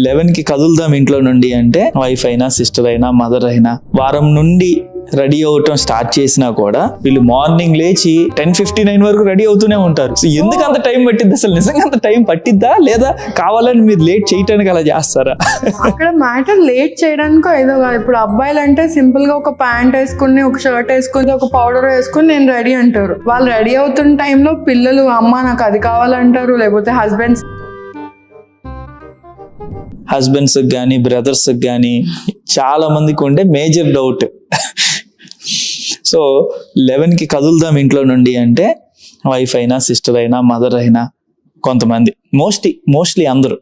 11కి కదులుదాం ఇంట్లో నుండి అంటే వైఫ్ అయినా సిస్టర్ అయినా మదర్ అయినా వారం నుండి రెడీ అవటం స్టార్ట్ చేసినా కూడా వీళ్ళు మార్నింగ్ లేచి 10:59 వరకు రెడీ అవుతూనే ఉంటారు. సో ఎందుకు అంత టైం పట్టిద్ది? అసలు నిజంగా అంత టైం పట్టిద్దా లేదా కావాలని మీరు లేట్ చేయడానికి అలా చేస్తారా? అక్కడ మ్యాటర్ లేట్ చేయడానికో ఏదో కాదు. ఇప్పుడు అబ్బాయిలు అంటే సింపుల్ గా ఒక ప్యాంట్ వేసుకుని ఒక షర్ట్ వేసుకుని ఒక పౌడర్ వేసుకుని నేను రెడీ అంటారు. వాళ్ళు రెడీ అవుతున్న టైంలో పిల్లలు అమ్మ నాకు అది కావాలంటారు, లేకపోతే హస్బెండ్స్ కానీ బ్రదర్స్ కానీ చాలా మందికి ఉండే మేజర్ డౌట్. సో 11కి కదులుదాం ఇంట్లో నుండి అంటే వైఫ్ అయినా సిస్టర్ అయినా మదర్ అయినా కొంతమంది మోస్ట్లీ అందరూ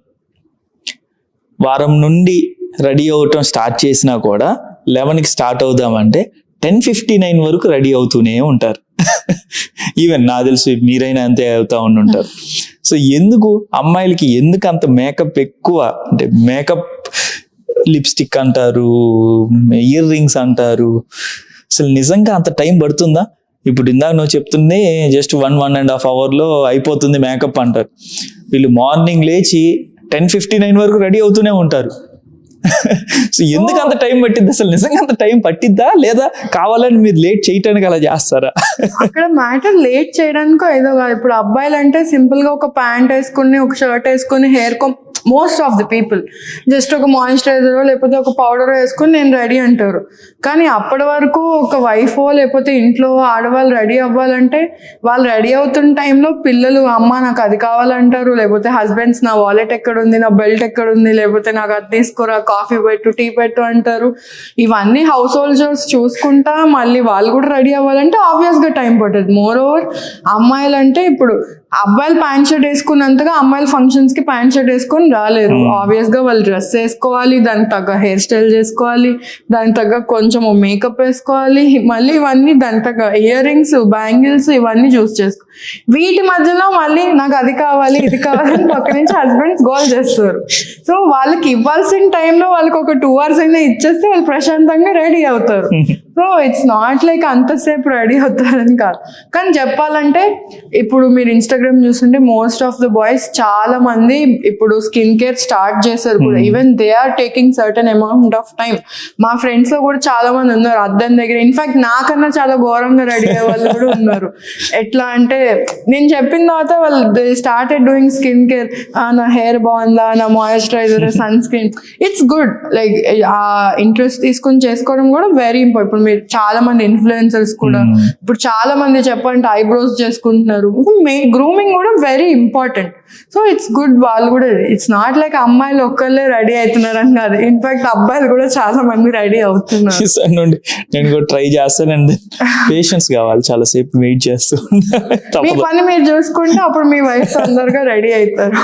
వారం నుండి రెడీ అవటం స్టార్ట్ చేసినా కూడా 11కి స్టార్ట్ అవుదామంటే 10:59 వరకు రెడీ అవుతూనే ఉంటారు. ఈవెన్ నాకు తెలుసు మీరైనా అంతే అవుతా ఉంటుంటారు. సో ఎందుకు అమ్మాయిలకి ఎందుకు అంత మేకప్ ఎక్కువ? అంటే మేకప్, లిప్స్టిక్ అంటారు, ఇయర్ రింగ్స్ అంటారు. అసలు నిజంగా అంత టైం పడుతుందా? ఇప్పుడు ఇందాక నువ్వు చెప్తుంది జస్ట్ 1.5 అవర్లో అయిపోతుంది మేకప్ అంటారు. వీళ్ళు మార్నింగ్ లేచి 10:59 వరకు రెడీ అవుతూనే ఉంటారు. సో ఎందుకు అంత టైం పట్టిద్ది? అసలు నిజంగా అంత టైం పట్టిద్దా లేదా కావాలని మీరు లేట్ చేయడానికి అలా చేస్తారా? అక్కడ మ్యాటర్ లేట్ చేయడానికో ఏదో కాదు. ఇప్పుడు అబ్బాయిలు అంటే సింపుల్ గా ఒక ప్యాంట్ వేసుకుని ఒక షర్ట్ వేసుకుని most of the people just ఒక మాయిశ్చరైజర్ లేకపోతే ఒక పౌడర్ వేసుకుని నేను రెడీ అంటారు. కానీ అప్పటి వరకు ఒక వైఫో లేకపోతే ఇంట్లో ఆడవాళ్ళు రెడీ అవ్వాలంటే వాళ్ళు రెడీ అవుతున్న టైంలో పిల్లలు అమ్మ నాకు అది కావాలంటారు, లేకపోతే హస్బెండ్స్ నా వాలెట్ ఎక్కడుంది, నా బెల్ట్ ఎక్కడుంది, లేకపోతే నాకు అది తీసుకురా, కాఫీ పెట్టు, టీ పెట్టు అంటారు. ఇవన్నీ హౌస్ హోల్డర్స్ చూసుకుంటా మళ్ళీ వాళ్ళు కూడా రెడీ అవ్వాలంటే ఆబ్వియస్ గా టైం పడుతుంది. మోర్ ఓవర్ అమ్మాయిలు అంటే ఇప్పుడు అబ్బాయిలు ప్యాంట్ షర్ట్ వేసుకున్నంతగా అమ్మాయిలు ఫంక్షన్స్ కి ప్యాంట్ షర్ట్ వేసుకొని రాలేరు. ఆబ్వియస్ గా వాళ్ళు డ్రెస్ వేసుకోవాలి, దానికి తగ్గ హెయిర్ స్టైల్ చేసుకోవాలి, దానికి తగ్గ కొంచెం మేకప్ వేసుకోవాలి, మళ్ళీ ఇవన్నీ దానికి తగ్గ ఇయర్ రింగ్స్, బ్యాంగిల్స్ ఇవన్నీ చూస్ చేసుకో. వీటి మధ్యలో మళ్ళీ నాకు అది కావాలి ఇది కావాలని పక్క నుంచి హస్బెండ్స్ గోల్ చేస్తారు. సో వాళ్ళకి ఇవ్వాల్సిన టైంలో వాళ్ళకి ఒక 2 hours అయినా ఇచ్చేస్తే వాళ్ళు ప్రశాంతంగా రెడీ అవుతారు. సో ఇట్స్ నాట్ లైక్ అంతసేపు రెడీ అవుతారని కాదు. కానీ చెప్పాలంటే ఇప్పుడు మీరు ఇన్స్టాగ్రామ్ చూస్తుంటే మోస్ట్ ఆఫ్ ద బాయ్స్ చాలా మంది ఇప్పుడు స్కిన్ కేర్ స్టార్ట్ చేశారు కూడా. Even they are taking certain amount of time. మా ఫ్రెండ్స్ లో కూడా చాలా మంది ఉన్నారు అద్దం దగ్గర. ఇన్ఫాక్ట్ నాకన్నా చాలా ఘోరంగా రెడీ అయ్యే వాళ్ళు కూడా ఉన్నారు. ఎట్లా అంటే నేను చెప్పిన తర్వాత వాళ్ళు స్టార్టెడ్ డూయింగ్ స్కిన్ కేర్. నా హెయిర్ బాగుందా, నా moisturiser, sunscreen, it's good. Like ఆ ఇంట్రెస్ట్ తీసుకొని చేసుకోవడం కూడా వెరీ ఇంపార్టెంట్. ఇప్పుడు మీరు చాలా మంది ఇన్ఫ్లుయెన్సర్స్ కూడా ఇప్పుడు చాలా మంది చెప్పంటే ఐబ్రోస్ చేసుకుంటున్నారు. గ్రూమింగ్ కూడా very important. So it's good. వాళ్ళు కూడా ఇట్స్ నాట్ లైక్ అమ్మాయిలు ఒక్కళ్ళే రెడీ అవుతున్నారు అని కాదు. ఇన్ఫాక్ట్ అబ్బాయిలు కూడా చాలా మంది రెడీ అవుతున్నారు. నేను కూడా ట్రై చేస్తానండి. పేషెన్స్ కావాలి, చాలా సేపు వెయిట్ చేస్తూ. మీ పని మీరు చూసుకుంటే అప్పుడు మీ వైఫ్ తొందరగా రెడీ అవుతారు.